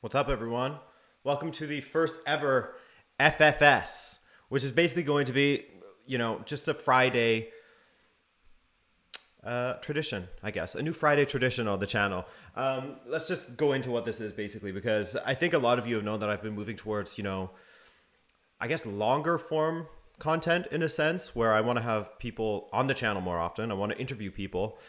What's up, everyone? Welcome to the first ever FFS, which is basically going to be, just a Friday tradition, I guess. A new Friday tradition on the channel. Let's just go into what this is basically, because I think a lot of you have known that I've been moving towards, I guess longer form content in a sense, where I want to have people on the channel more often. I want to interview people.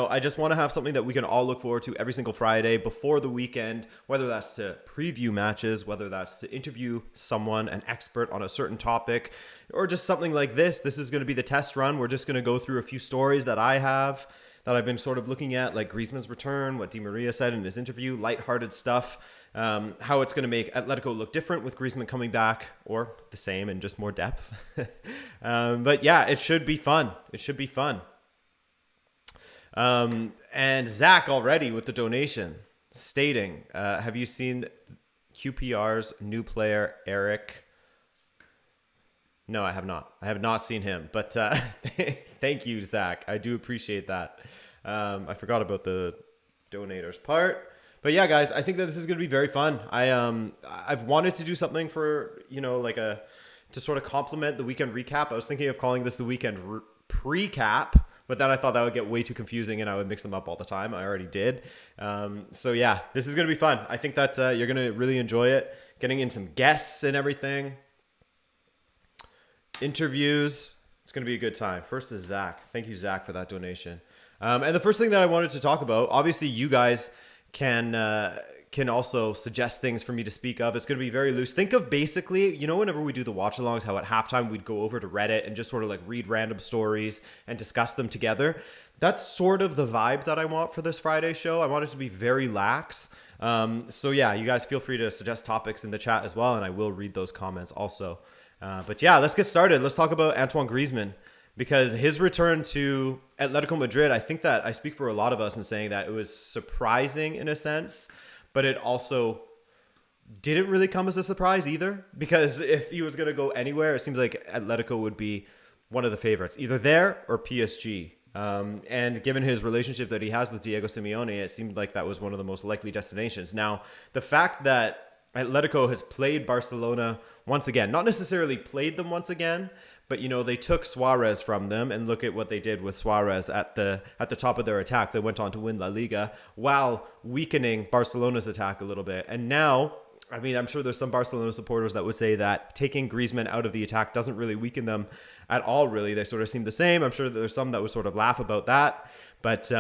I just want to have something that we can all look forward to every single Friday before the weekend, whether that's to preview matches, whether that's to interview someone, an expert on a certain topic, or just something like this. This is going to be the test run. We're just going to go through a few stories that I have that I've been sort of looking at, like Griezmann's return, what Di Maria said in his interview, lighthearted stuff, how it's going to make Atletico look different with Griezmann coming back, or the same and just more depth. But yeah, it should be fun. It should be fun. And Zach already with the donation stating, have you seen QPR's new player, Eric? No, I have not. I have not seen him, but thank you, Zach. I do appreciate that. I forgot about the donators part, but yeah, guys, I think that this is going to be very fun. I've wanted to do something for, to sort of complement the weekend recap. I was thinking of calling this the weekend pre-cap, but then I thought that would get way too confusing and I would mix them up all the time. I already did. So yeah, this is going to be fun. I think that you're going to really enjoy it. Getting in some guests and everything. Interviews. It's going to be a good time. First is Zach. Thank you, Zach, for that donation. And the first thing that I wanted to talk about, obviously you guys can also suggest things for me to speak of. It's going to be very loose. Think of basically, whenever we do the watch alongs, how at halftime we'd go over to Reddit and just sort of like read random stories and discuss them together. That's sort of the vibe that I want for this Friday show. I want it to be very lax. So yeah, you guys feel free to suggest topics in the chat as well, and I will read those comments also. But yeah, let's get started. Let's talk about Antoine Griezmann, because his return to Atletico Madrid, I think that I speak for a lot of us in saying that it was surprising in a sense, but it also didn't really come as a surprise either, because if he was going to go anywhere, it seems like Atletico would be one of the favorites, either there or PSG. And given his relationship that he has with Diego Simeone, it seemed like that was one of the most likely destinations. Now, the fact that Atletico has played Barcelona once again, not necessarily played them once again, but they took Suarez from them, and look at what they did with Suarez at the top of their attack. They went on to win La Liga while weakening Barcelona's attack a little bit. And now, I mean, I'm sure there's some Barcelona supporters that would say that taking Griezmann out of the attack doesn't really weaken them at all, really. They sort of seem the same. I'm sure that there's some that would sort of laugh about that. But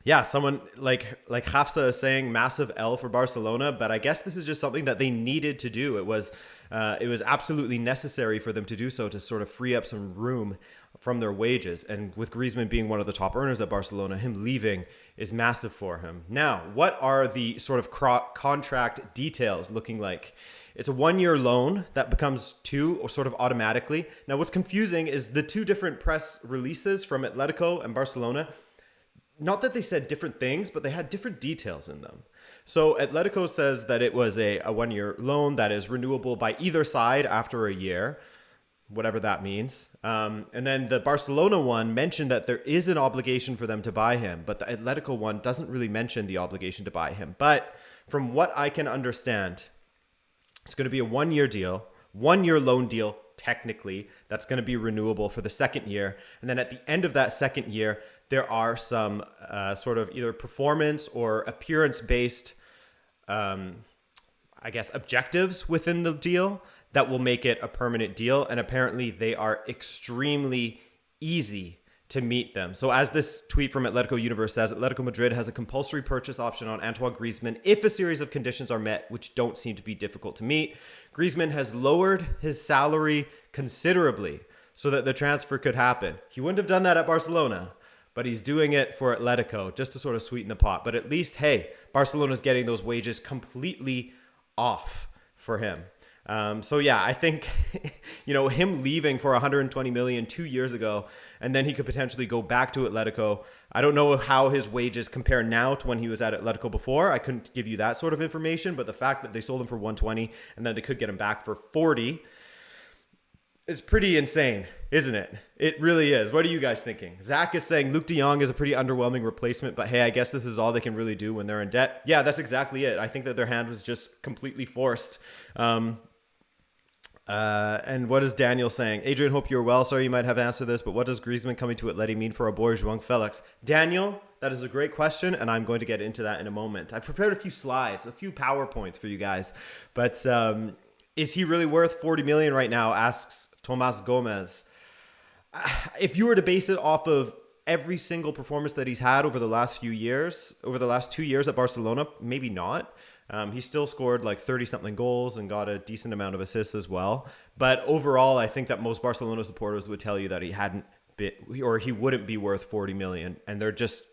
yeah, someone like Hafsa is saying massive L for Barcelona, but I guess this is just something that they needed to do. It was absolutely necessary for them to do so, to sort of free up some room from their wages. And with Griezmann being one of the top earners at Barcelona, him leaving is massive for him. Now, what are the sort of contract details looking like? It's a 1-year loan that becomes 2 or sort of automatically. Now, what's confusing is the two different press releases from Atletico and Barcelona. Not that they said different things, but they had different details in them. So Atletico says that it was a 1-year loan that is renewable by either side after a year, whatever that means. And then the Barcelona one mentioned that there is an obligation for them to buy him, but the Atletico one doesn't really mention the obligation to buy him. But from what I can understand, it's going to be a 1-year deal, 1-year loan deal, technically, that's going to be renewable for the second year. And then at the end of that second year, there are some sort of either performance or appearance-based, objectives within the deal that will make it a permanent deal. And apparently they are extremely easy to meet them. So as this tweet from Atletico Universe says, Atletico Madrid has a compulsory purchase option on Antoine Griezmann if a series of conditions are met, which don't seem to be difficult to meet. Griezmann has lowered his salary considerably so that the transfer could happen. He wouldn't have done that at Barcelona, but he's doing it for Atletico just to sort of sweeten the pot. But at least, hey, Barcelona's getting those wages completely off for him. So yeah, I think, him leaving for 120 million 2 years ago, and then he could potentially go back to Atletico. I don't know how his wages compare now to when he was at Atletico before. I couldn't give you that sort of information, but the fact that they sold him for 120 and then they could get him back for 40, is pretty insane, isn't it? It really is. What are you guys thinking? Zach is saying Luke de Jong is a pretty underwhelming replacement, but hey, I guess this is all they can really do when they're in debt. Yeah, that's exactly it. I think that their hand was just completely forced. And what is Daniel saying? Adrian, hope you're well. Sorry you might have answered this, but what does Griezmann coming to Atleti mean for our boy João Felix? Daniel, that is a great question, and I'm going to get into that in a moment. I prepared a few slides, a few PowerPoints for you guys, but is he really worth 40 million right now? Asks Tomas Gomez. If you were to base it off of every single performance that he's had over the last few years, over the last 2 years at Barcelona, maybe not. He still scored like 30-something goals and got a decent amount of assists as well. But overall, I think that most Barcelona supporters would tell you that he hadn't been, or he wouldn't be worth 40 million. And they're just,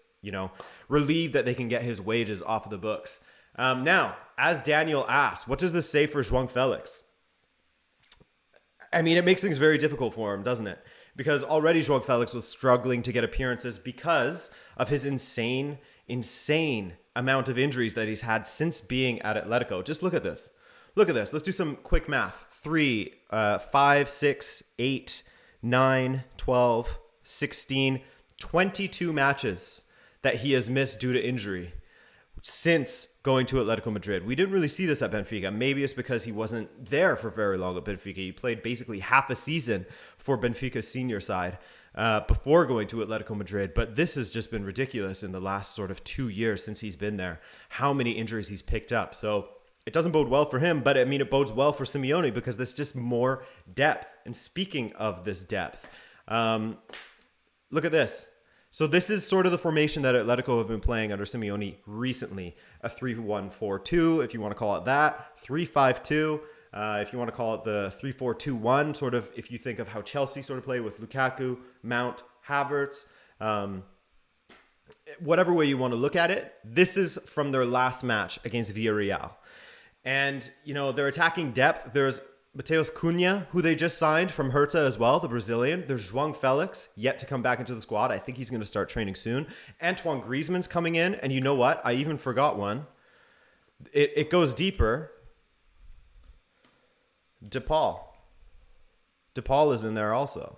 relieved that they can get his wages off of the books. Now, as Daniel asked, what does this say for João Felix? I mean, it makes things very difficult for him, doesn't it? Because already João Felix was struggling to get appearances because of his insane amount of injuries that he's had since being at Atletico. Just look at this. Let's do some quick math. 3, 5, 6, 8, 9, 12, 16, 22 matches that he has missed due to injury since going to Atletico Madrid. We didn't really see this at Benfica. Maybe it's because he wasn't there for very long at Benfica. He played basically half a season for Benfica's senior side before going to Atletico Madrid. But this has just been ridiculous in the last sort of 2 years since he's been there. How many injuries he's picked up. So it doesn't bode well for him, but I mean, it bodes well for Simeone because there's just more depth. And speaking of this depth, look at this. So this is sort of the formation that Atletico have been playing under Simeone recently. A 3-1-4-2, if you want to call it that. 3-5-2, if you want to call it the 3-4-2-1, sort of if you think of how Chelsea sort of play with Lukaku, Mount, Havertz. Whatever way you want to look at it, this is from their last match against Villarreal. And, their attacking depth, there's Mateus Cunha, who they just signed from Hertha as well, the Brazilian. There's João Felix, yet to come back into the squad. I think he's going to start training soon. Antoine Griezmann's coming in. And you know what? I even forgot one. It goes deeper. DePaul. DePaul is in there also.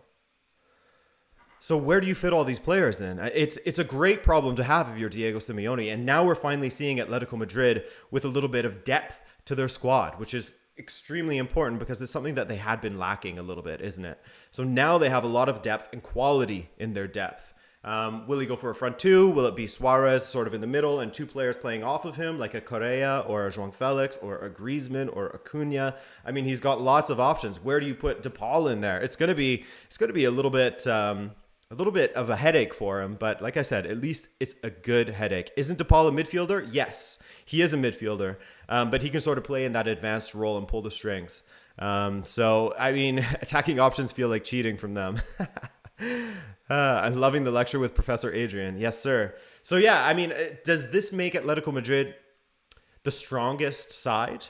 So where do you fit all these players in? It's a great problem to have if you're Diego Simeone. And now we're finally seeing Atletico Madrid with a little bit of depth to their squad, which is extremely important because it's something that they had been lacking a little bit, isn't it? So now they have a lot of depth and quality in their depth. Will he go for a front two? Will it be Suarez sort of in the middle and two players playing off of him like a Correa or a João Felix or a Griezmann or a Cunha? I mean, he's got lots of options. Where do you put DePaul in there? It's going to be a little bit of a headache for him, but like I said, at least it's a good headache. Isn't DePaul a midfielder? Yes, he is a midfielder, but he can sort of play in that advanced role and pull the strings. So, I mean, attacking options feel like cheating from them. I'm loving the lecture with Professor Adrian. Yes, sir. So, yeah, I mean, does this make Atletico Madrid the strongest side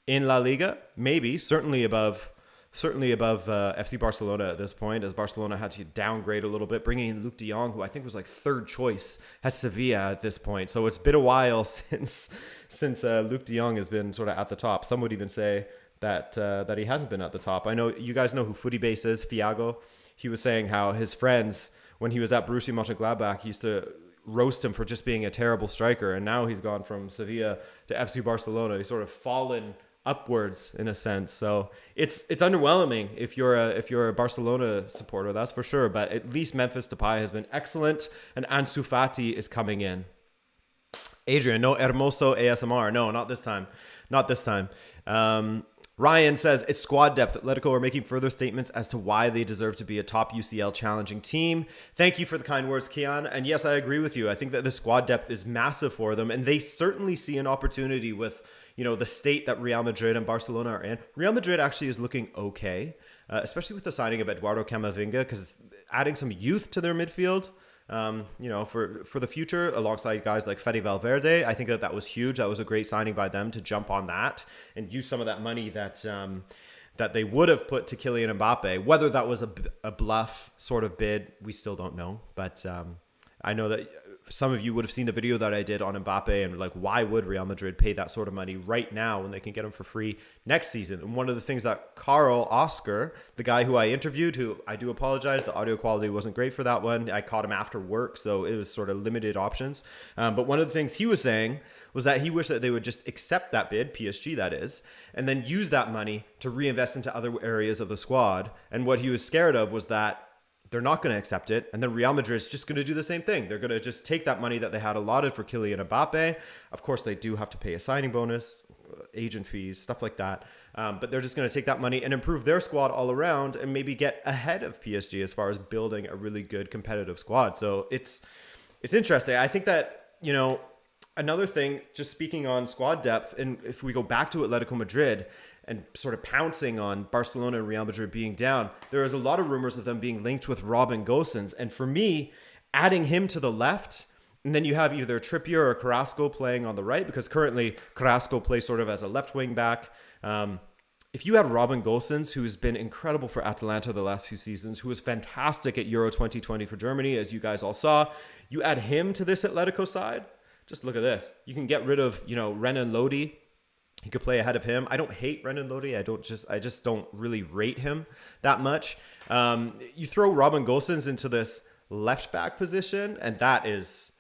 in La Liga? Maybe, certainly above FC Barcelona at this point, as Barcelona had to downgrade a little bit, bringing in Luke de Jong, who I think was like third choice at Sevilla at this point. So it's been a while since Luke de Jong has been sort of at the top. Some would even say that he hasn't been at the top. I know you guys know who Footy Base is, Fiago. He was saying how his friends, when he was at Borussia Mönchengladbach, used to roast him for just being a terrible striker, and now he's gone from Sevilla to FC Barcelona. He's sort of fallen upwards in a sense. So it's underwhelming if you're a Barcelona supporter, that's for sure. But at least Memphis Depay has been excellent, and Ansu Fati is coming in. Adrian, no Hermoso ASMR. No, not this time. Not this time. Ryan says, it's squad depth. Atletico are making further statements as to why they deserve to be a top UCL challenging team. Thank you for the kind words, Kian. And yes, I agree with you. I think that the squad depth is massive for them. And they certainly see an opportunity with, the state that Real Madrid and Barcelona are in. Real Madrid actually is looking okay, especially with the signing of Eduardo Camavinga, because adding some youth to their midfield, for the future, alongside guys like Fede Valverde, I think that was huge. That was a great signing by them to jump on that and use some of that money that they would have put to Kylian Mbappe. Whether that was a bluff sort of bid, we still don't know. But I know that some of you would have seen the video that I did on Mbappe and like, why would Real Madrid pay that sort of money right now when they can get him for free next season? And one of the things that Carl Oscar, the guy who I interviewed, who I do apologize, the audio quality wasn't great for that one. I caught him after work, so it was sort of limited options. But one of the things he was saying was that he wished that they would just accept that bid, PSG that is, and then use that money to reinvest into other areas of the squad. And what he was scared of was that they're not going to accept it. And then Real Madrid's just going to do the same thing. They're going to just take that money that they had allotted for Kylian Mbappe. Of course, they do have to pay a signing bonus, agent fees, stuff like that. But they're just going to take that money and improve their squad all around and maybe get ahead of PSG as far as building a really good competitive squad. So it's interesting. I think that, you know, another thing, just speaking on squad depth, and if we go back to Atletico Madrid, and sort of pouncing on Barcelona and Real Madrid being down, there is a lot of rumors of them being linked with Robin Gosens. And for me, adding him to the left, and then you have either Trippier or Carrasco playing on the right, because currently Carrasco plays sort of as a left wing back. If you had Robin Gosens, who's been incredible for Atalanta the last few seasons, who was fantastic at Euro 2020 for Germany, as you guys all saw, you add him to this Atletico side, just look at this. You can get rid of, you know, Renan Lodi. He could play ahead of him. I don't hate Renan Lodi. I just don't really rate him that much. You throw Robin Gosens into this left back position, and that is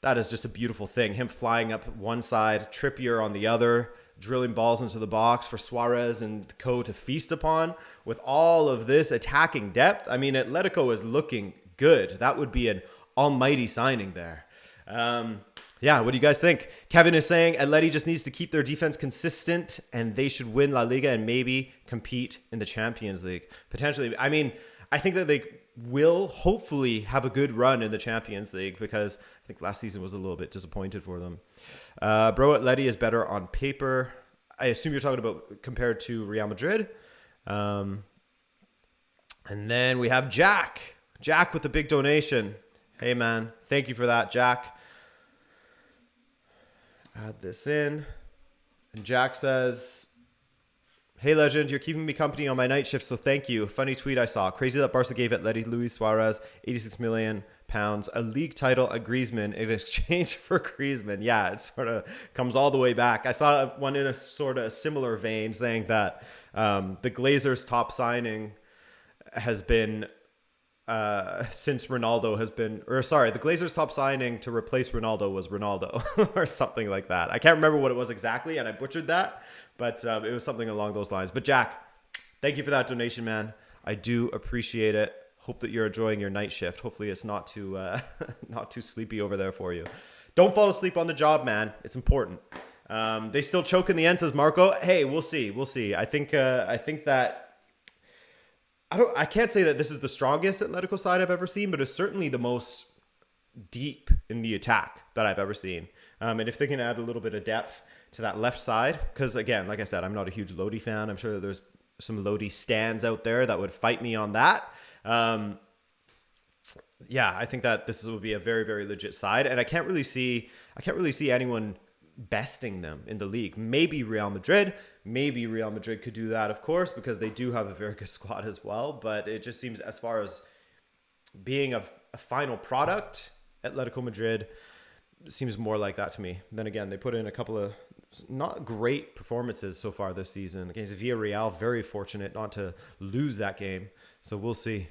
just a beautiful thing. Him flying up one side, Trippier on the other, drilling balls into the box for Suarez and co to feast upon. With all of this attacking depth, I mean, Atletico is looking good. That would be an almighty signing there. Yeah, what do you guys think? Kevin is saying Atleti just needs to keep their defense consistent and they should win La Liga and maybe compete in the Champions League. Potentially. I mean, I think that they will hopefully have a good run in the Champions League because I think last season was a little bit disappointed for them. Bro, Atleti is better on paper. I assume you're talking about compared to Real Madrid. And then we have Jack. Jack with the big donation. Hey, man. Thank you for that, Jack. Add this in. And Jack says, hey, legend, you're keeping me company on my night shift, so thank you. Funny tweet I saw. Crazy that Barca gave Atleti Luis Suarez £86 million, a league title, and Griezmann in exchange for Griezmann. Yeah, it sort of comes all the way back. I saw one in a sort of similar vein saying that the Glazers' top signing has been... since Ronaldo has been, or sorry, the Glazers' top signing to replace Ronaldo was Ronaldo or something like that. I can't remember what it was exactly, and I butchered that, but it was something along those lines. But Jack, thank you for that donation, man. I do appreciate it. Hope that you're enjoying your night shift. Hopefully it's not too not too sleepy over there for you. Don't fall asleep on the job, man. It's important. They still choke in the end, says Marco. Hey, we'll see. We'll see. I think that I can't say that this is the strongest Atletico side I've ever seen, but it's certainly the most deep in the attack that I've ever seen. And if they can add a little bit of depth to that left side, because again, like I said, I'm not a huge Lodi fan. I'm sure that there's some Lodi stands out there that would fight me on that. Yeah, I think that this would be a very, very legit side, and I can't really see anyone besting them in the league. Maybe Real Madrid could do that, of course, because they do have a very good squad as well. But it just seems, as far as being a final product, Atletico Madrid seems more like that to me. Then again, they put in a couple of not great performances so far this season against Villarreal. Very fortunate not to lose that game. So we'll see.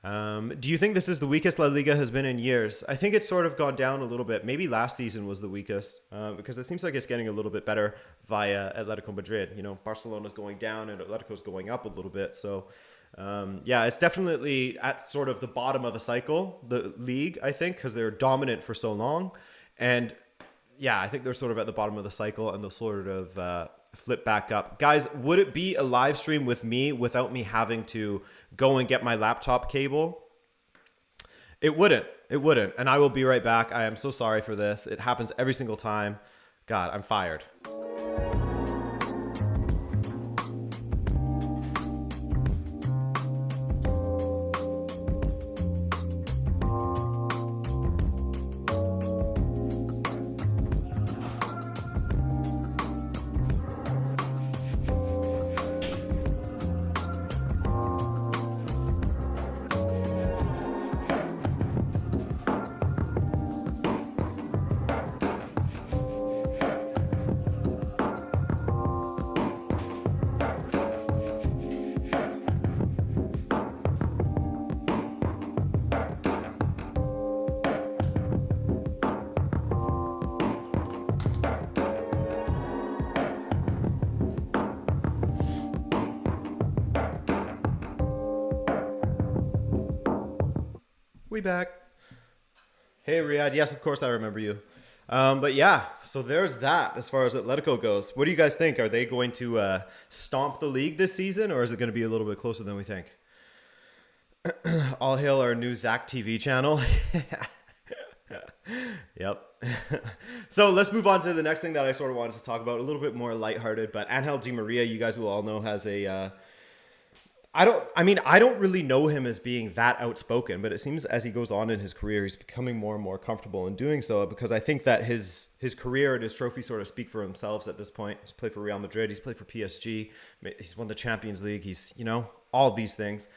Do you think this is the weakest La Liga has been in years? I think it's sort of gone down a little bit. Maybe last season was the weakest because it seems like it's getting a little bit better via Atletico Madrid. You know, Barcelona's going down and Atletico's going up a little bit. So, yeah, it's definitely at sort of the bottom of a cycle, the league, I think, because they're dominant for so long. And, yeah, I think they're sort of at the bottom of the cycle and they'll sort of flip back up. Guys, would it be a live stream with me without me having to go and get my laptop cable? It wouldn't. And I will be right back. I am so sorry for this. It happens every single time. God, I'm fired. We back. Hey, Riyadh. Yes, of course I remember you. But yeah, so there's that as far as Atletico goes. What do you guys think? Are they going to stomp the league this season, or is it going to be a little bit closer than we think? All hail our new Zach TV channel. Yep. So let's move on to the next thing that I sort of wanted to talk about, a little bit more lighthearted. But Angel Di Maria, you guys will all know, has a I don't really know him as being that outspoken, but it seems as he goes on in his career, he's becoming more and more comfortable in doing so, because I think that his career and his trophy sort of speak for themselves at this point. He's played for Real Madrid. He's played for PSG. He's won the Champions League. He's, all of these things.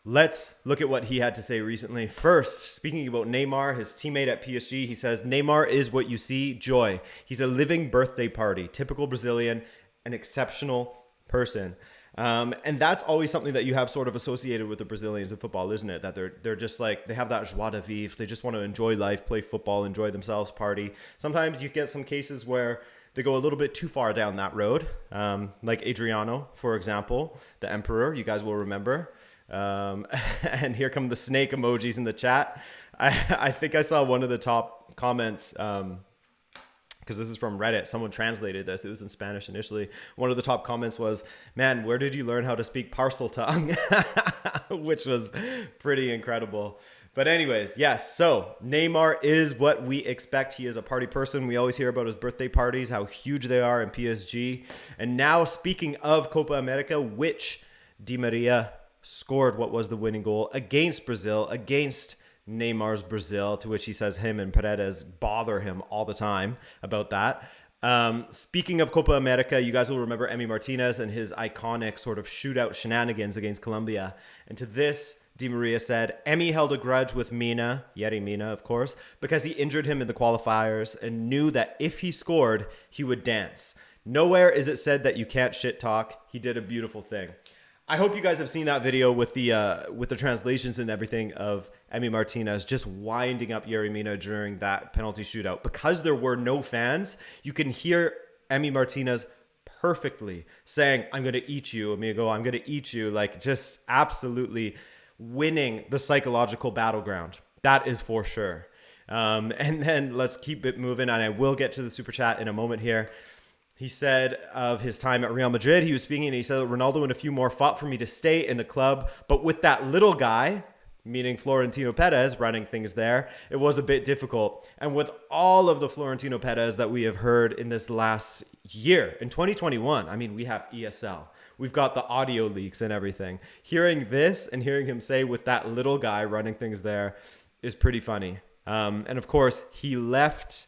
Let's look at what he had to say recently. First, speaking about Neymar, his teammate at PSG, he says, Neymar is what you see, joy. He's a living birthday party, typical Brazilian, an exceptional person. And that's always something that you have sort of associated with the Brazilians in football, isn't it? That they're just like, they have that joie de vivre. They just want to enjoy life, play football, enjoy themselves, party. Sometimes you get some cases where they go a little bit too far down that road. Like Adriano, for example, the emperor, you guys will remember. And here come the snake emojis in the chat. I think I saw one of the top comments, because this is from Reddit. Someone translated this. It was in Spanish initially. One of the top comments was, man, where did you learn how to speak parcel tongue? Which was pretty incredible. But anyways, yes. So Neymar is what we expect. He is a party person. We always hear about his birthday parties, how huge they are in PSG. And now, speaking of Copa America, which Di Maria scored what was the winning goal against Brazil, against Neymar's Brazil, to which he says him and Paredes bother him all the time about that. Speaking of Copa America, you guys will remember Emi Martinez and his iconic sort of shootout shenanigans against Colombia. And to this, Di Maria said, Emi held a grudge with Mina, Yerry Mina, of course, because he injured him in the qualifiers and knew that if he scored, he would dance. Nowhere is it said that you can't shit talk. He did a beautiful thing. I hope you guys have seen that video with the translations and everything of Emi Martinez just winding up Yerry Mina during that penalty shootout. Because there were no fans, you can hear Emi Martinez perfectly saying, I'm going to eat you, amigo, I'm going to eat you. Like, just absolutely winning the psychological battleground. That is for sure. And then let's keep it moving. And I will get to the super chat in a moment here. He said of his time at Real Madrid, he was speaking and he said, Ronaldo and a few more fought for me to stay in the club. But with that little guy, meaning Florentino Perez, running things there, it was a bit difficult. And with all of the Florentino Perez that we have heard in this last year, in 2021, I mean, we have ESL. We've got the audio leaks and everything. Hearing this and hearing him say with that little guy running things there is pretty funny. And of course, he left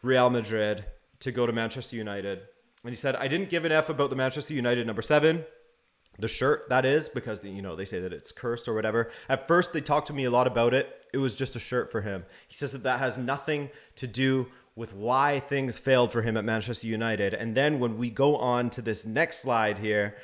Real Madrid to go to Manchester United. And he said, I didn't give an F about the Manchester United number 7, the shirt, that is, because, they say that it's cursed or whatever. At first, they talked to me a lot about it. It was just a shirt for him. He says that has nothing to do with why things failed for him at Manchester United. And then when we go on to this next slide here,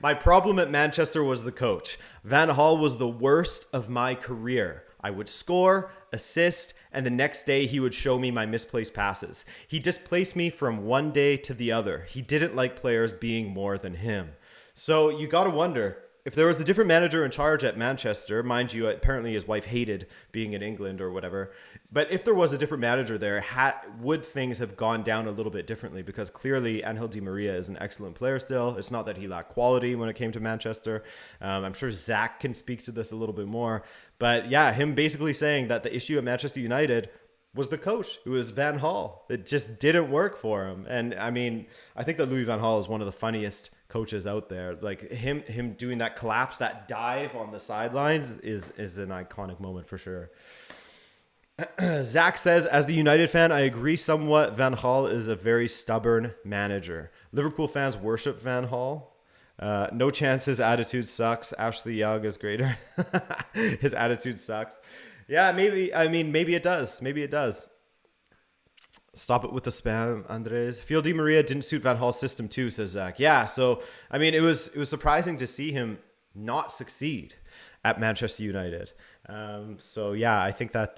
my problem at Manchester was the coach. Van Gaal was the worst of my career. I would score, assist, and the next day he would show me my misplaced passes. He displaced me from one day to the other. He didn't like players being more than him. So you got to wonder, if there was a different manager in charge at Manchester, mind you, apparently his wife hated being in England or whatever, but if there was a different manager there, would things have gone down a little bit differently? Because clearly Angel Di Maria is an excellent player still. It's not that he lacked quality when it came to Manchester. I'm sure Zach can speak to this a little bit more. But yeah, him basically saying that the issue at Manchester United was the coach. It was Van Gaal. It just didn't work for him. And I mean, I think that Louis Van Gaal is one of the funniest coaches out there. Like him doing that collapse, that dive on the sidelines is an iconic moment for sure. Zach says, as the United fan, I agree somewhat. Van Gaal is a very stubborn manager. Liverpool fans worship Van Gaal. No chance his attitude sucks. Ashley Young is greater. His attitude sucks. Yeah, maybe. I mean, maybe it does. Maybe it does. Stop it with the spam, Andres. Feel Di Maria didn't suit Van Gaal's system too, says Zach. Yeah, so, I mean, it was surprising to see him not succeed at Manchester United. So, yeah, I think that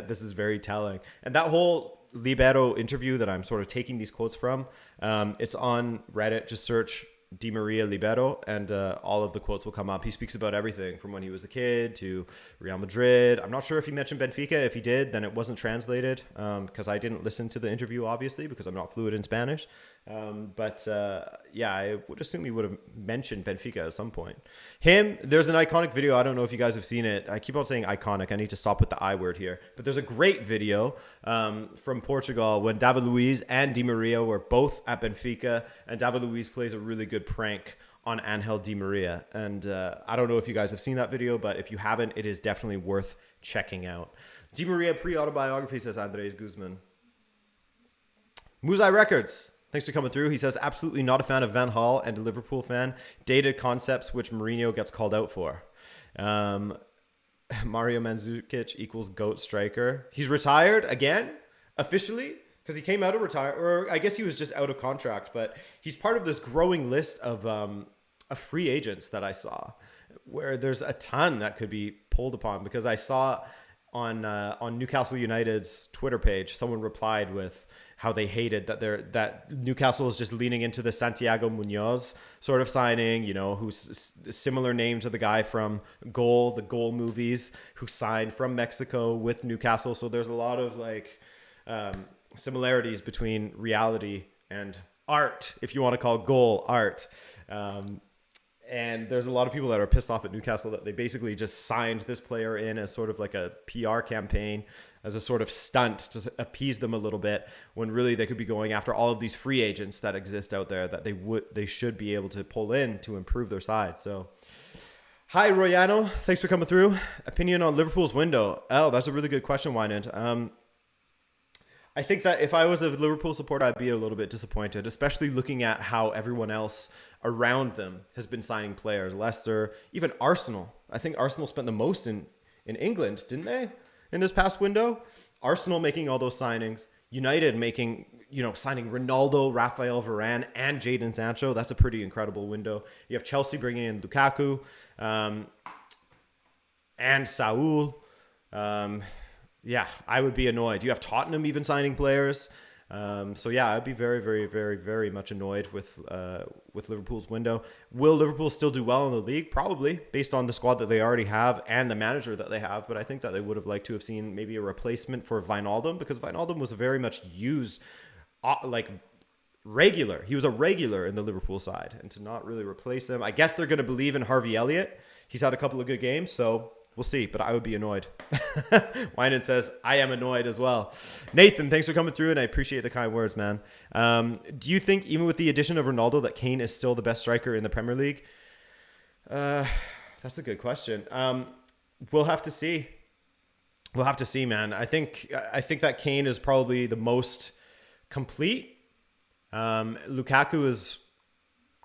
this is very telling. And that whole Libero interview that I'm sort of taking these quotes from, it's on Reddit. Just search Di Maria Libero, and all of the quotes will come up. He speaks about everything from when he was a kid to Real Madrid. I'm not sure if he mentioned Benfica. If he did, then it wasn't translated because I didn't listen to the interview, obviously, because I'm not fluent in Spanish. Yeah, I would assume he would have mentioned Benfica at some point. There's an iconic video. I don't know if you guys have seen it. I keep on saying iconic. I need to stop with the I word here. But there's a great video from Portugal when David Luiz and Di Maria were both at Benfica, and David Luiz plays a really good prank on Angel Di Maria. And I don't know if you guys have seen that video, but if you haven't, it is definitely worth checking out. Di Maria pre-autobiography, says Andres Guzman. Muzai Records. Thanks for coming through. He says, absolutely not a fan of Van Gaal and a Liverpool fan. Dated concepts which Mourinho gets called out for. Mario Mandzukic equals GOAT striker. He's retired again, officially, because he came out of retire, or I guess he was just out of contract, but he's part of this growing list of free agents that I saw, where there's a ton that could be pulled upon, because I saw on Newcastle United's Twitter page, someone replied with how they hated that Newcastle is just leaning into the Santiago Munoz sort of signing, you know, who's a similar name to the guy from the Goal movies, who signed from Mexico with Newcastle. So there's a lot of similarities between reality and art, if you want to call goal art. And there's a lot of people that are pissed off at Newcastle that they basically just signed this player in as sort of like a PR campaign, as a sort of stunt to appease them a little bit, when really they could be going after all of these free agents that exist out there that they should be able to pull in to improve their side. So, hi Royano, thanks for coming through. Opinion on Liverpool's window? Oh, that's a really good question, Wynand. I think that if I was a Liverpool supporter, I'd be a little bit disappointed, especially looking at how everyone else around them has been signing players. Leicester, even Arsenal. I think Arsenal spent the most in England, didn't they, in this past window? Arsenal making all those signings. United signing Ronaldo, Rafael Varane, and Jadon Sancho. That's a pretty incredible window. You have Chelsea bringing in Lukaku and Saul. Yeah, I would be annoyed. You have Tottenham even signing players. So yeah, I'd be very, very, very, very much annoyed with Liverpool's window. Will Liverpool still do well in the league? Probably, based on the squad that they already have and the manager that they have. But I think that they would have liked to have seen maybe a replacement for Wijnaldum, because Wijnaldum was very much used regular. He was a regular in the Liverpool side, and to not really replace him, I guess they're going to believe in Harvey Elliott. He's had a couple of good games, so we'll see, but I would be annoyed. Wynan says, I am annoyed as well. Nathan, thanks for coming through, and I appreciate the kind words, man. Do you think, even with the addition of Ronaldo, that Kane is still the best striker in the Premier League? That's a good question. We'll have to see. We'll have to see, man. I think that Kane is probably the most complete. Lukaku is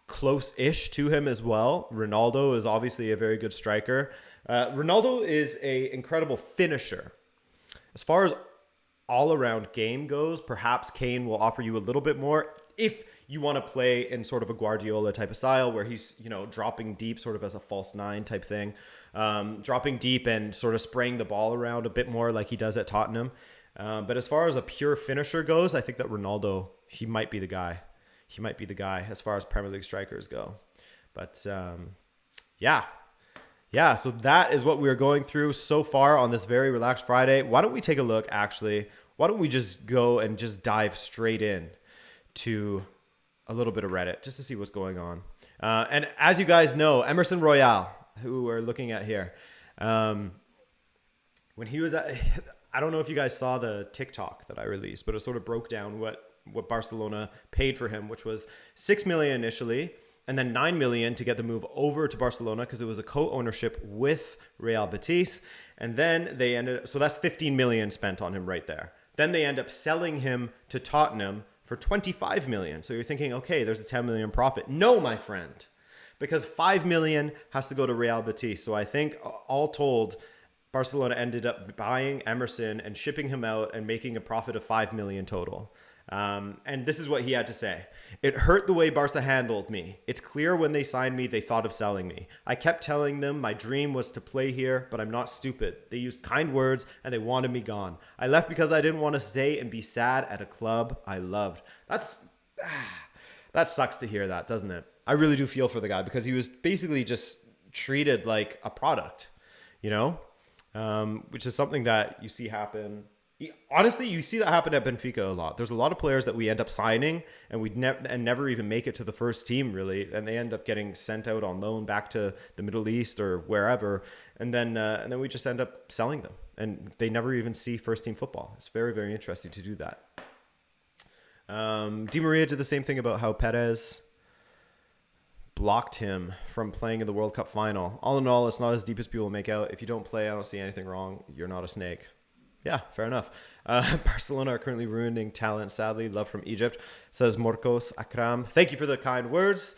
close-ish to him as well. Ronaldo is obviously a very good striker. Ronaldo is an incredible finisher. As far as all-around game goes, perhaps Kane will offer you a little bit more if you want to play in sort of a Guardiola type of style, where he's, dropping deep sort of as a false nine type thing, dropping deep and sort of spraying the ball around a bit more like he does at Tottenham. But as far as a pure finisher goes, I think that Ronaldo, he might be the guy. He might be the guy as far as Premier League strikers go. But yeah, so that is what we're going through so far on this very relaxed Friday. Why don't we take a look, actually? Why don't we just go and just dive straight in to a little bit of Reddit just to see what's going on. And as you guys know, Emerson Royale, who we're looking at here, when he was at... I don't know if you guys saw the TikTok that I released, but it sort of broke down what Barcelona paid for him, which was $6 million initially, and then $9 million to get the move over to Barcelona because it was a co-ownership with Real Betis. And then they so that's $15 million spent on him right there. Then they end up selling him to Tottenham for $25 million. So you're thinking, okay, there's a $10 million profit. No, my friend, because $5 million has to go to Real Betis. So I think all told, Barcelona ended up buying Emerson and shipping him out and making a profit of $5 million total. And this is what he had to say. It hurt the way Barca handled me. It's clear when they signed me, they thought of selling me. I kept telling them my dream was to play here, but I'm not stupid. They used kind words and they wanted me gone. I left because I didn't want to stay and be sad at a club I loved. That sucks to hear that, doesn't it? I really do feel for the guy because he was basically just treated like a product, which is something that you see happen. Honestly, you see that happen at Benfica a lot. There's a lot of players that we end up signing and never even make it to the first team really, and they end up getting sent out on loan back to the Middle East or wherever, and then we just end up selling them, and they never even see first team football. It's very, very interesting to do that. Di Maria did the same thing about how Perez blocked him from playing in the World Cup final. All in all, it's not as deep as people make out. If you don't play, I don't see anything wrong. You're not a snake. Yeah, fair enough. Barcelona are currently ruining talent, sadly. Love from Egypt, says Morcos Akram. Thank you for the kind words.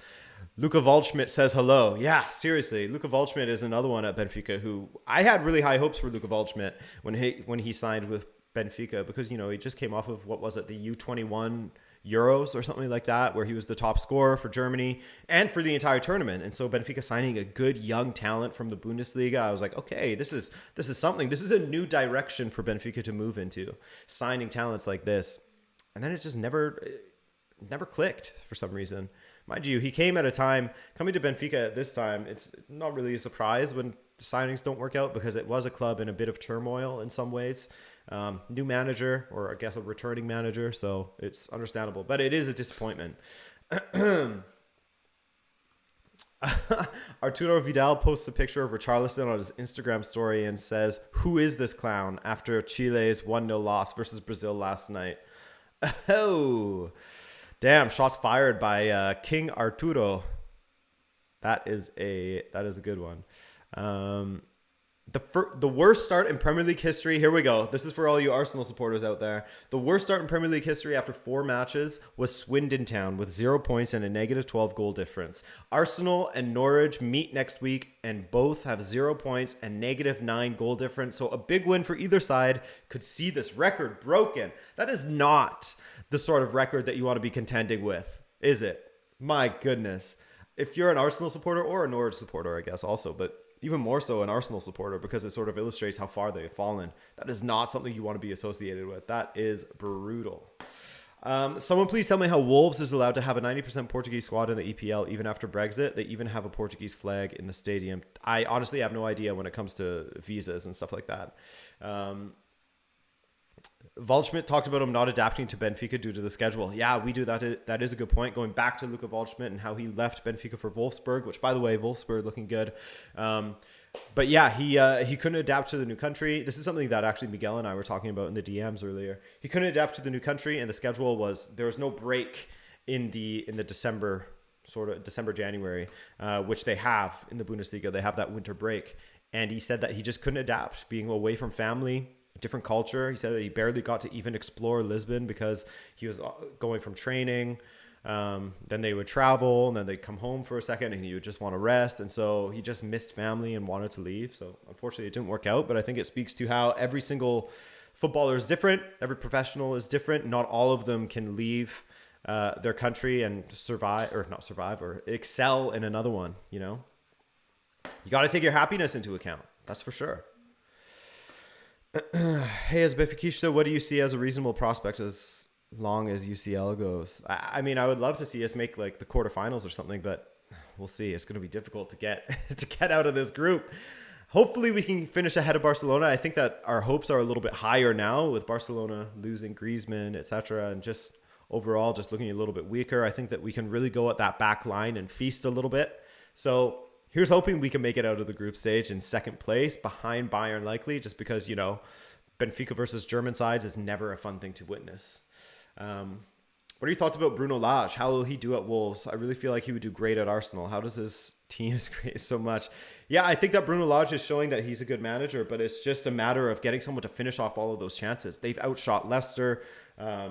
Luka Waldschmidt says hello. Yeah, seriously. Luka Waldschmidt is another one at Benfica who I had really high hopes for Luka Waldschmidt when he signed with Benfica because, he just came off of, what was it, the U21 Euros or something like that, where he was the top scorer for Germany and for the entire tournament. And so Benfica signing a good young talent from the Bundesliga, I was like, okay, this is something. This is a new direction for Benfica to move into, signing talents like this. And then it just never clicked for some reason. Mind you, he came at a time, coming to Benfica at this time, it's not really a surprise when signings don't work out because it was a club in a bit of turmoil in some ways. New manager, or I guess a returning manager, so it's understandable, but it is a disappointment. Arturo Vidal posts a picture of Richarlison on his Instagram story and says, "Who is this clown?" after Chile's 1-0 loss versus Brazil last night. Oh, damn! Shots fired by King Arturo. That is a good one. The worst start in Premier League history. Here we go. This is for all you Arsenal supporters out there. The worst start in Premier League history after 4 matches was Swindon Town with 0 points and a negative 12 goal difference. Arsenal and Norwich meet next week and both have 0 points and negative 9 goal difference. So a big win for either side could see this record broken. That is not the sort of record that you want to be contending with, is it? My goodness. If you're an Arsenal supporter or a Norwich supporter, I guess also, but even more so an Arsenal supporter because it sort of illustrates how far they've fallen. That is not something you want to be associated with. That is brutal. Someone please tell me how Wolves is allowed to have a 90% Portuguese squad in the EPL even after Brexit. They even have a Portuguese flag in the stadium. I honestly have no idea when it comes to visas and stuff like that. Waldschmidt talked about him not adapting to Benfica due to the schedule. Yeah, we do that. That is a good point. Going back to Luka Waldschmidt and how he left Benfica for Wolfsburg, which, by the way, Wolfsburg looking good. But yeah, he couldn't adapt to the new country. This is something that actually Miguel and I were talking about in the DMs earlier. He couldn't adapt to the new country, and the schedule there was no break in the December, January, which they have in the Bundesliga. They have that winter break, and he said that he just couldn't adapt, being away from family. Different culture. He said that he barely got to even explore Lisbon because he was going from training. Then they would travel and then they'd come home for a second and he would just want to rest. And so he just missed family and wanted to leave. So unfortunately it didn't work out, but I think it speaks to how every single footballer is different. Every professional is different. Not all of them can leave their country and or excel in another one. You got to take your happiness into account. That's for sure. Hey, as Befikishta, what do you see as a reasonable prospect as long as UCL goes? I mean, I would love to see us make like the quarterfinals or something, but we'll see. It's going to be difficult to get out of this group. Hopefully we can finish ahead of Barcelona. I think that our hopes are a little bit higher now with Barcelona losing Griezmann, etc., and just overall just looking a little bit weaker. I think that we can really go at that back line and feast a little bit. So here's hoping we can make it out of the group stage in second place behind Bayern likely, just because, Benfica versus German sides is never a fun thing to witness. What are your thoughts about Bruno Lage? How will he do at Wolves? I really feel like he would do great at Arsenal. How does his team create so much? Yeah, I think that Bruno Lage is showing that he's a good manager, but it's just a matter of getting someone to finish off all of those chances. They've outshot Leicester. I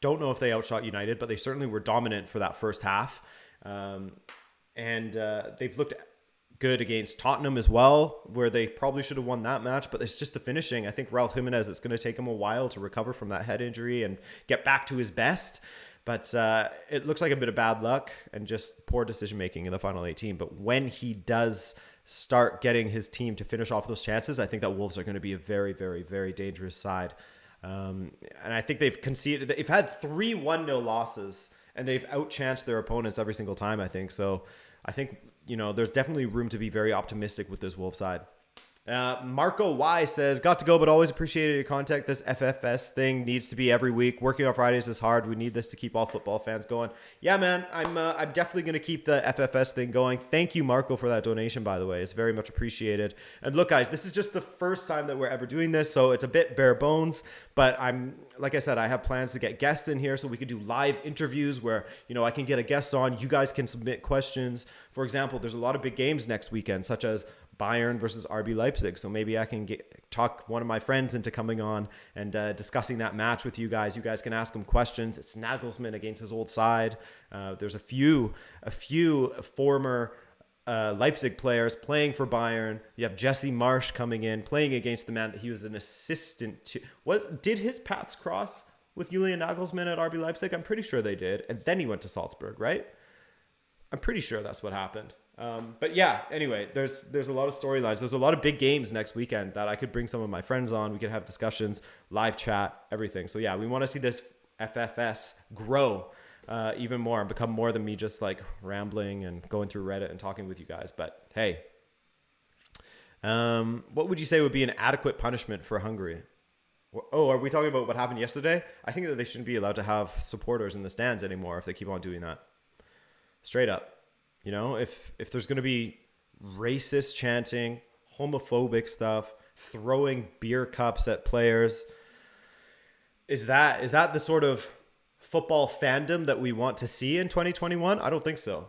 don't know if they outshot United, but they certainly were dominant for that first half. And they've looked good against Tottenham as well, where they probably should have won that match, but it's just the finishing. I think Raul Jimenez, it's going to take him a while to recover from that head injury and get back to his best. But it looks like a bit of bad luck and just poor decision-making in the final 18. But when he does start getting his team to finish off those chances, I think that Wolves are going to be a very, very, very dangerous side. And I think they've had 3 1-0 losses and they've outchanced their opponents every single time, I think. So I think, there's definitely room to be very optimistic with this Wolves side. Marco Y says, got to go, but always appreciated your content. This FFS thing needs to be every week. Working on Fridays is hard. We need this to keep all football fans going. Yeah, man, I'm definitely going to keep the FFS thing going. Thank you, Marco, for that donation, by the way. It's very much appreciated. And look, guys, this is just the first time that we're ever doing this, so it's a bit bare bones, but like I said, I have plans to get guests in here so we could do live interviews where, I can get a guest on. You guys can submit questions. For example, there's a lot of big games next weekend, such as Bayern versus RB Leipzig. So maybe I can talk one of my friends into coming on and discussing that match with you guys. You guys can ask him questions. It's Nagelsmann against his old side. There's a few former Leipzig players playing for Bayern. You have Jesse Marsch coming in, playing against the man that he was an assistant to. Did his paths cross with Julian Nagelsmann at RB Leipzig? I'm pretty sure they did. And then he went to Salzburg, right? I'm pretty sure that's what happened. But yeah, anyway, there's a lot of storylines. There's a lot of big games next weekend that I could bring some of my friends on. We could have discussions, live chat, everything. So yeah, we want to see this FFS grow even more and become more than me just like rambling and going through Reddit and talking with you guys. But hey, what would you say would be an adequate punishment for Hungary? Oh, are we talking about what happened yesterday? I think that they shouldn't be allowed to have supporters in the stands anymore if they keep on doing that. Straight up. If there's going to be racist chanting, homophobic stuff, throwing beer cups at players, is that the sort of football fandom that we want to see in 2021? I don't think so.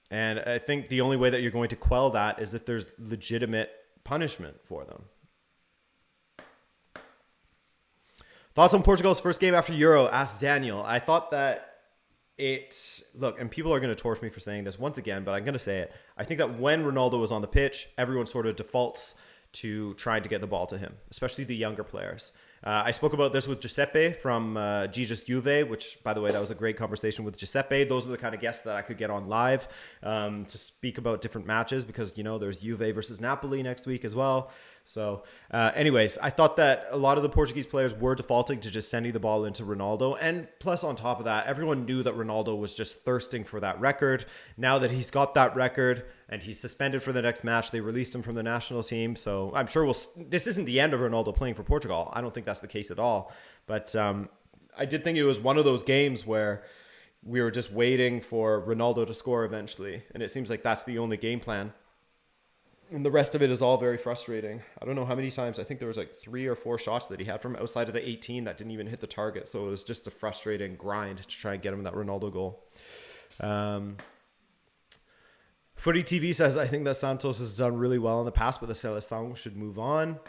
And I think the only way that you're going to quell that is if there's legitimate punishment for them. Thoughts on Portugal's first game after Euro? Asked Daniel. I thought that and people are going to torch me for saying this once again, but I'm going to say it. I think that when Ronaldo was on the pitch, everyone sort of defaults to trying to get the ball to him, especially the younger players. I spoke about this with Giuseppe from Jesus Juve, which, by the way, that was a great conversation with Giuseppe. Those are the kind of guests that I could get on live to speak about different matches because, there's Juve versus Napoli next week as well. So anyways, I thought that a lot of the Portuguese players were defaulting to just sending the ball into Ronaldo. And plus on top of that, everyone knew that Ronaldo was just thirsting for that record. Now that he's got that record and he's suspended for the next match, they released him from the national team. So I'm sure this isn't the end of Ronaldo playing for Portugal. I don't think that's the case at all. But I did think it was one of those games where we were just waiting for Ronaldo to score eventually. And it seems like that's the only game plan. And the rest of it is all very frustrating. I don't know how many times. I think there was like 3 or 4 shots that he had from outside of the 18 that didn't even hit the target. So it was just a frustrating grind to try and get him that Ronaldo goal. Footy TV says, I think that Santos has done really well in the past, but the Seleção should move on.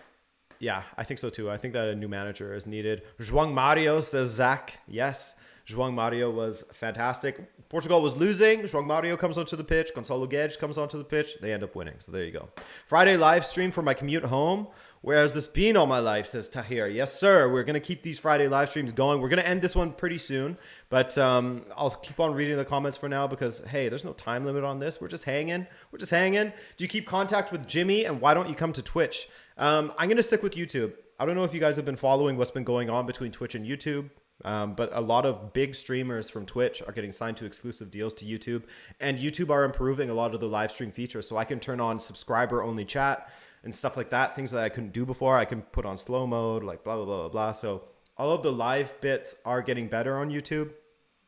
Yeah, I think so too. I think that a new manager is needed. João Mario says, Zach, yes. João Mario was fantastic. Portugal was losing. João Mario comes onto the pitch. Gonçalo Guedes comes onto the pitch. They end up winning. So there you go. Friday live stream for my commute home. Where has this been all my life, says Tahir. Yes, sir. We're going to keep these Friday live streams going. We're going to end this one pretty soon. But I'll keep on reading the comments for now because, hey, there's no time limit on this. We're just hanging. Do you keep contact with Jimmy? And why don't you come to Twitch? I'm going to stick with YouTube. I don't know if you guys have been following what's been going on between Twitch and YouTube. But a lot of big streamers from Twitch are getting signed to exclusive deals to YouTube, and YouTube are improving a lot of the live stream features. So I can turn on subscriber only chat and stuff like that. Things that I couldn't do before. I can put on slow mode, like blah, blah, blah, blah, blah. So all of the live bits are getting better on YouTube.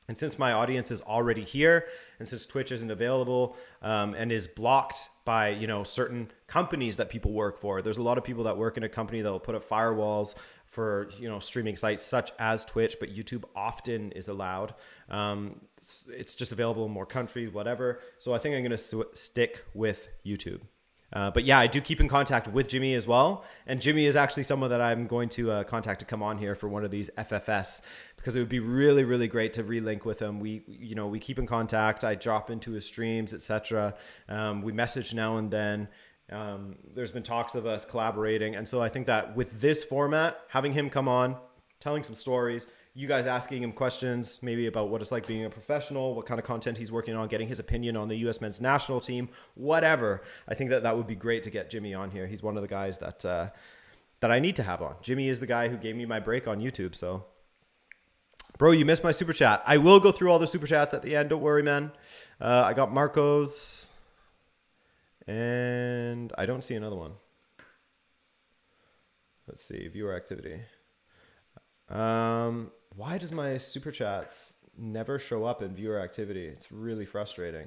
And since my audience is already here, and since Twitch isn't available and is blocked by, certain companies that people work for, there's a lot of people that work in a company that will put up firewalls for, streaming sites such as Twitch, but YouTube often is allowed. It's just available in more countries, whatever. So I think I'm going to stick with YouTube. But yeah, I do keep in contact with Jimmy as well. And Jimmy is actually someone that I'm going to contact to come on here for one of these FFS because it would be really, really great to relink with him. We keep in contact. I drop into his streams, etc. We message now and then. There's been talks of us collaborating. And so I think that with this format, having him come on, telling some stories, you guys asking him questions, maybe about what it's like being a professional, what kind of content he's working on, getting his opinion on the U.S. men's national team, whatever. I think that would be great to get Jimmy on here. He's one of the guys that I need to have on. Jimmy is the guy who gave me my break on YouTube. So Bro, you missed my super chat. I will go through all the super chats at the end. Don't worry, man. I got Marco's. And I don't see another one. Let's see. Viewer activity. Why does my super chats never show up in viewer activity? It's really frustrating.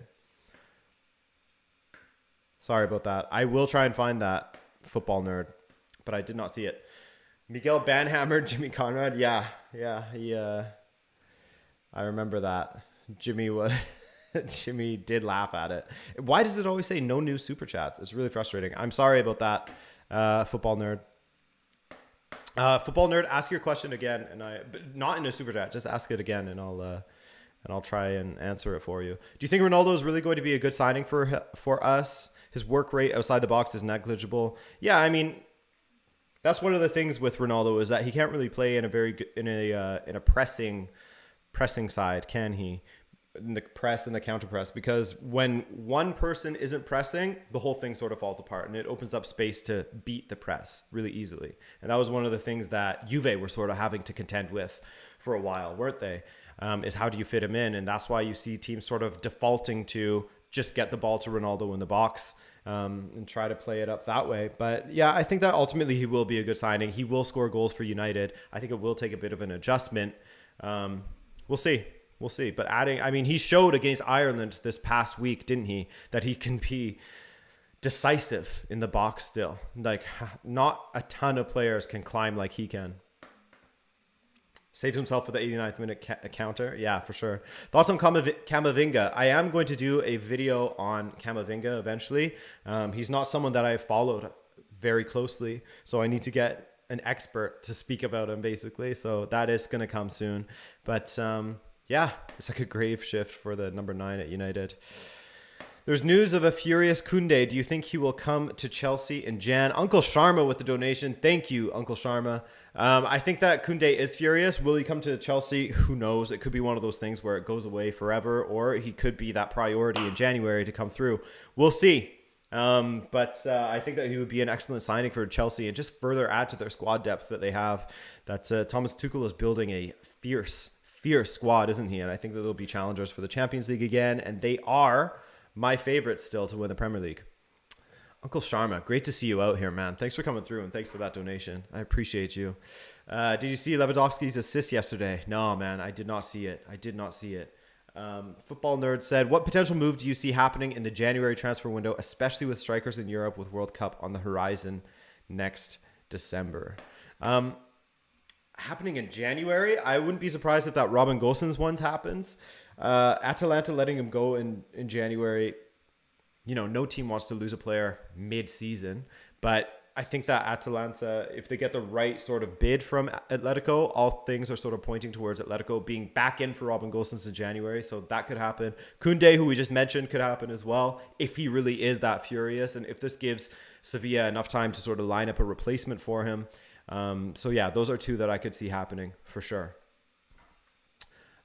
Sorry about that. I will try and find that, football nerd, but I did not see it. Miguel Banhammer, Jimmy Conrad. Yeah. He, I remember that. Jimmy did laugh at it. Why does it always say no new super chats? It's really frustrating. I'm sorry about that, football nerd. Football nerd, ask your question again, but not in a super chat. Just ask it again, and I'll try and answer it for you. Do you think Ronaldo is really going to be a good signing for us? His work rate outside the box is negligible. Yeah, I mean, that's one of the things with Ronaldo is that he can't really play in a very good, in a pressing side, can he? In the press and the counter press, because when one person isn't pressing, the whole thing sort of falls apart, and it opens up space to beat the press really easily. And that was one of the things that Juve were sort of having to contend with for a while, weren't they? Is how do you fit him in? And that's why you see teams sort of defaulting to just get the ball to Ronaldo in the box and try to play it up that way. But yeah, I think that ultimately he will be a good signing. He will score goals for United. I think it will take a bit of an adjustment. We'll see. But he showed against Ireland this past week, didn't he, that he can be decisive in the box still. Like, not a ton of players can climb like he can. Saves himself for the 89th minute counter. Yeah, for sure. Thoughts on Camavinga? I am going to do a video on Camavinga eventually. He's not someone that I followed very closely, so I need to get an expert to speak about him, basically. So that is going to come soon. But yeah, it's like a grave shift for the number 9 at United. There's news of a furious Koundé. Do you think he will come to Chelsea in Jan? Uncle Sharma with the donation. Thank you, Uncle Sharma. I think that Koundé is furious. Will he come to Chelsea? Who knows? It could be one of those things where it goes away forever, or he could be that priority in January to come through. We'll see. But I think that he would be an excellent signing for Chelsea and just further add to their squad depth that they have. That Thomas Tuchel is building a fierce squad, isn't he? And I think that they'll be challengers for the Champions League again, and they are my favorites still to win the Premier League. Uncle Sharma, great to see you out here, man. Thanks for coming through, and thanks for that donation. I appreciate you. Did you see Lewandowski's assist yesterday? No, man, I did not see it. Football Nerd said, what potential move do you see happening in the January transfer window, especially with strikers in Europe with World Cup on the horizon next December? Happening in January, I wouldn't be surprised if that Robin Gosens ones happens. Atalanta letting him go in January. You know, no team wants to lose a player mid-season, but I think that Atalanta, if they get the right sort of bid from Atletico, all things are sort of pointing towards Atletico being back in for Robin Gosens in January, so that could happen. Koundé, who we just mentioned, could happen as well, if he really is that furious, and if this gives Sevilla enough time to sort of line up a replacement for him. So yeah, those are two that I could see happening for sure.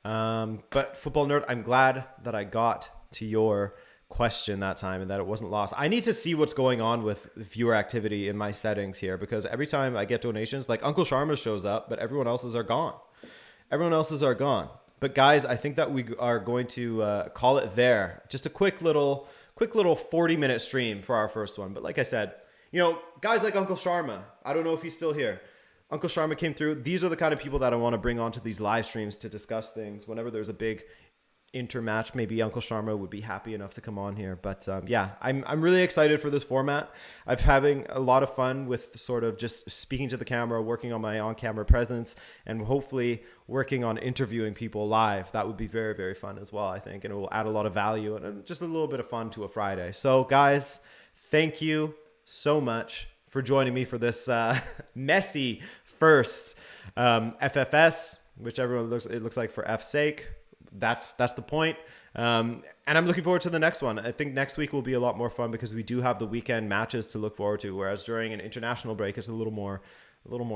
But Football Nerd, I'm glad that I got to your question that time and that it wasn't lost. I need to see what's going on with viewer activity in my settings here, because every time I get donations, like Uncle Sharma shows up, but everyone else's are gone. But guys, I think that we are going to call it there. Just a quick little 40-minute stream for our first one. But like I said, you know, guys like Uncle Sharma, I don't know if he's still here. Uncle Sharma came through. These are the kind of people that I want to bring onto these live streams to discuss things. Whenever there's a big intermatch, maybe Uncle Sharma would be happy enough to come on here. But yeah, I'm really excited for this format. I'm having a lot of fun with sort of just speaking to the camera, working on my on-camera presence, and hopefully working on interviewing people live. That would be very, very fun as well, I think, and it will add a lot of value and just a little bit of fun to a Friday. So guys, thank you so much for joining me for this messy first FFS, which everyone looks like for F's sake. That's the point. And I'm looking forward to the next one. I think next week will be a lot more fun because we do have the weekend matches to look forward to, whereas during an international break, it's a little more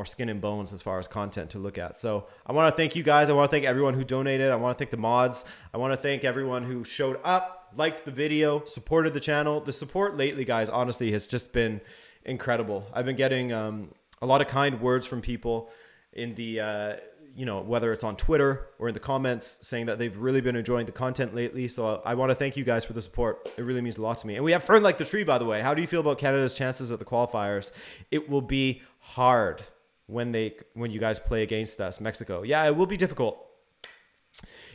skin and bones as far as content to look at. So I want to thank you guys. I want to thank everyone who donated. I want to thank the mods. I want to thank everyone who showed up, liked the video, supported the channel. The support lately, guys, honestly, has just been incredible. I've been getting a lot of kind words from people in the whether it's on Twitter or in the comments, saying that they've really been enjoying the content lately. So I want to thank you guys for the support. It really means a lot to me. And we have Fern Like the Tree, by the way. How do you feel about Canada's chances at the qualifiers? It will be hard when you guys play against us, Mexico. Yeah, it will be difficult.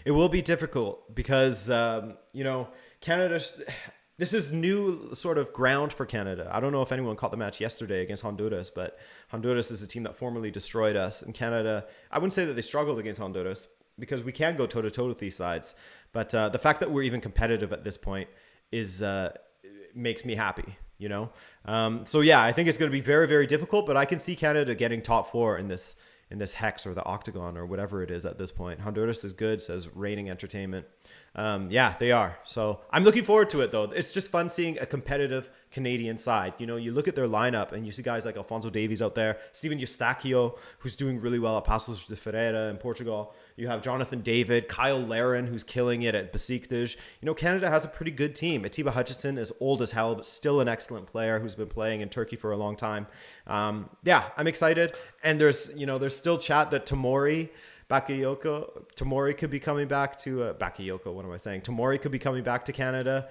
It will be difficult because, Canada, this is new sort of ground for Canada. I don't know if anyone caught the match yesterday against Honduras, but Honduras is a team that formerly destroyed us. And Canada, I wouldn't say that they struggled against Honduras because we can go toe-to-toe with these sides. But the fact that we're even competitive at this point makes me happy, So yeah, I think it's going to be very, very difficult, but I can see Canada getting top 4 in this hex or the octagon or whatever it is at this point. Honduras is good, says Reigning Entertainment. Yeah, they are. So I'm looking forward to it, though. It's just fun seeing a competitive Canadian side. You look at their lineup and you see guys like Alfonso Davies out there, Steven Eustáquio, who's doing really well at Paços de Ferreira in Portugal. You have Jonathan David, Kyle Larin, who's killing it at Besiktas. Canada has a pretty good team. Atiba Hutchinson is old as hell, but still an excellent player who's been playing in Turkey for a long time. Yeah, I'm excited. And there's still chat that Tomori could be coming back to Tomori could be coming back to Canada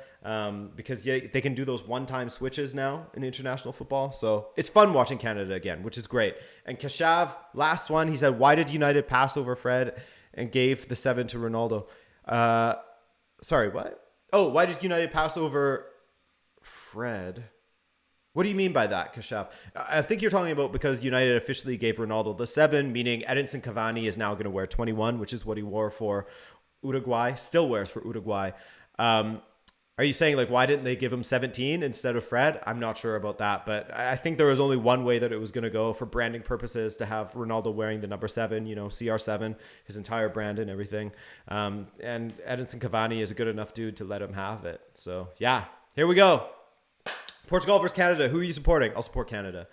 because they can do those one-time switches now in international football. So it's fun watching Canada again, which is great. And Kashav, last one, he said, why did United pass over Fred and gave the 7 to Ronaldo? Sorry, what? Oh, why did United pass over Fred? What do you mean by that, Kashav? I think you're talking about because United officially gave Ronaldo the 7, meaning Edinson Cavani is now going to wear 21, which is what he wore for Uruguay, still wears for Uruguay. Are you saying, why didn't they give him 17 instead of Fred? I'm not sure about that, but I think there was only one way that it was going to go for branding purposes to have Ronaldo wearing the number 7, CR7, his entire brand and everything. And Edinson Cavani is a good enough dude to let him have it. So, yeah, here we go. Portugal versus Canada. Who are you supporting? I'll support Canada.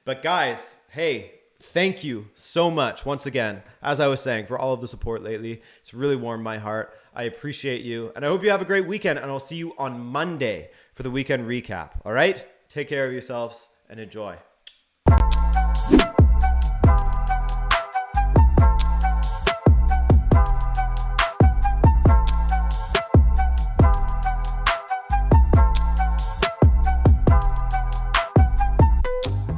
But guys, hey, thank you so much once again, as I was saying, for all of the support lately. It's really warmed my heart. I appreciate you. And I hope you have a great weekend. And I'll see you on Monday for the weekend recap. All right? Take care of yourselves and enjoy.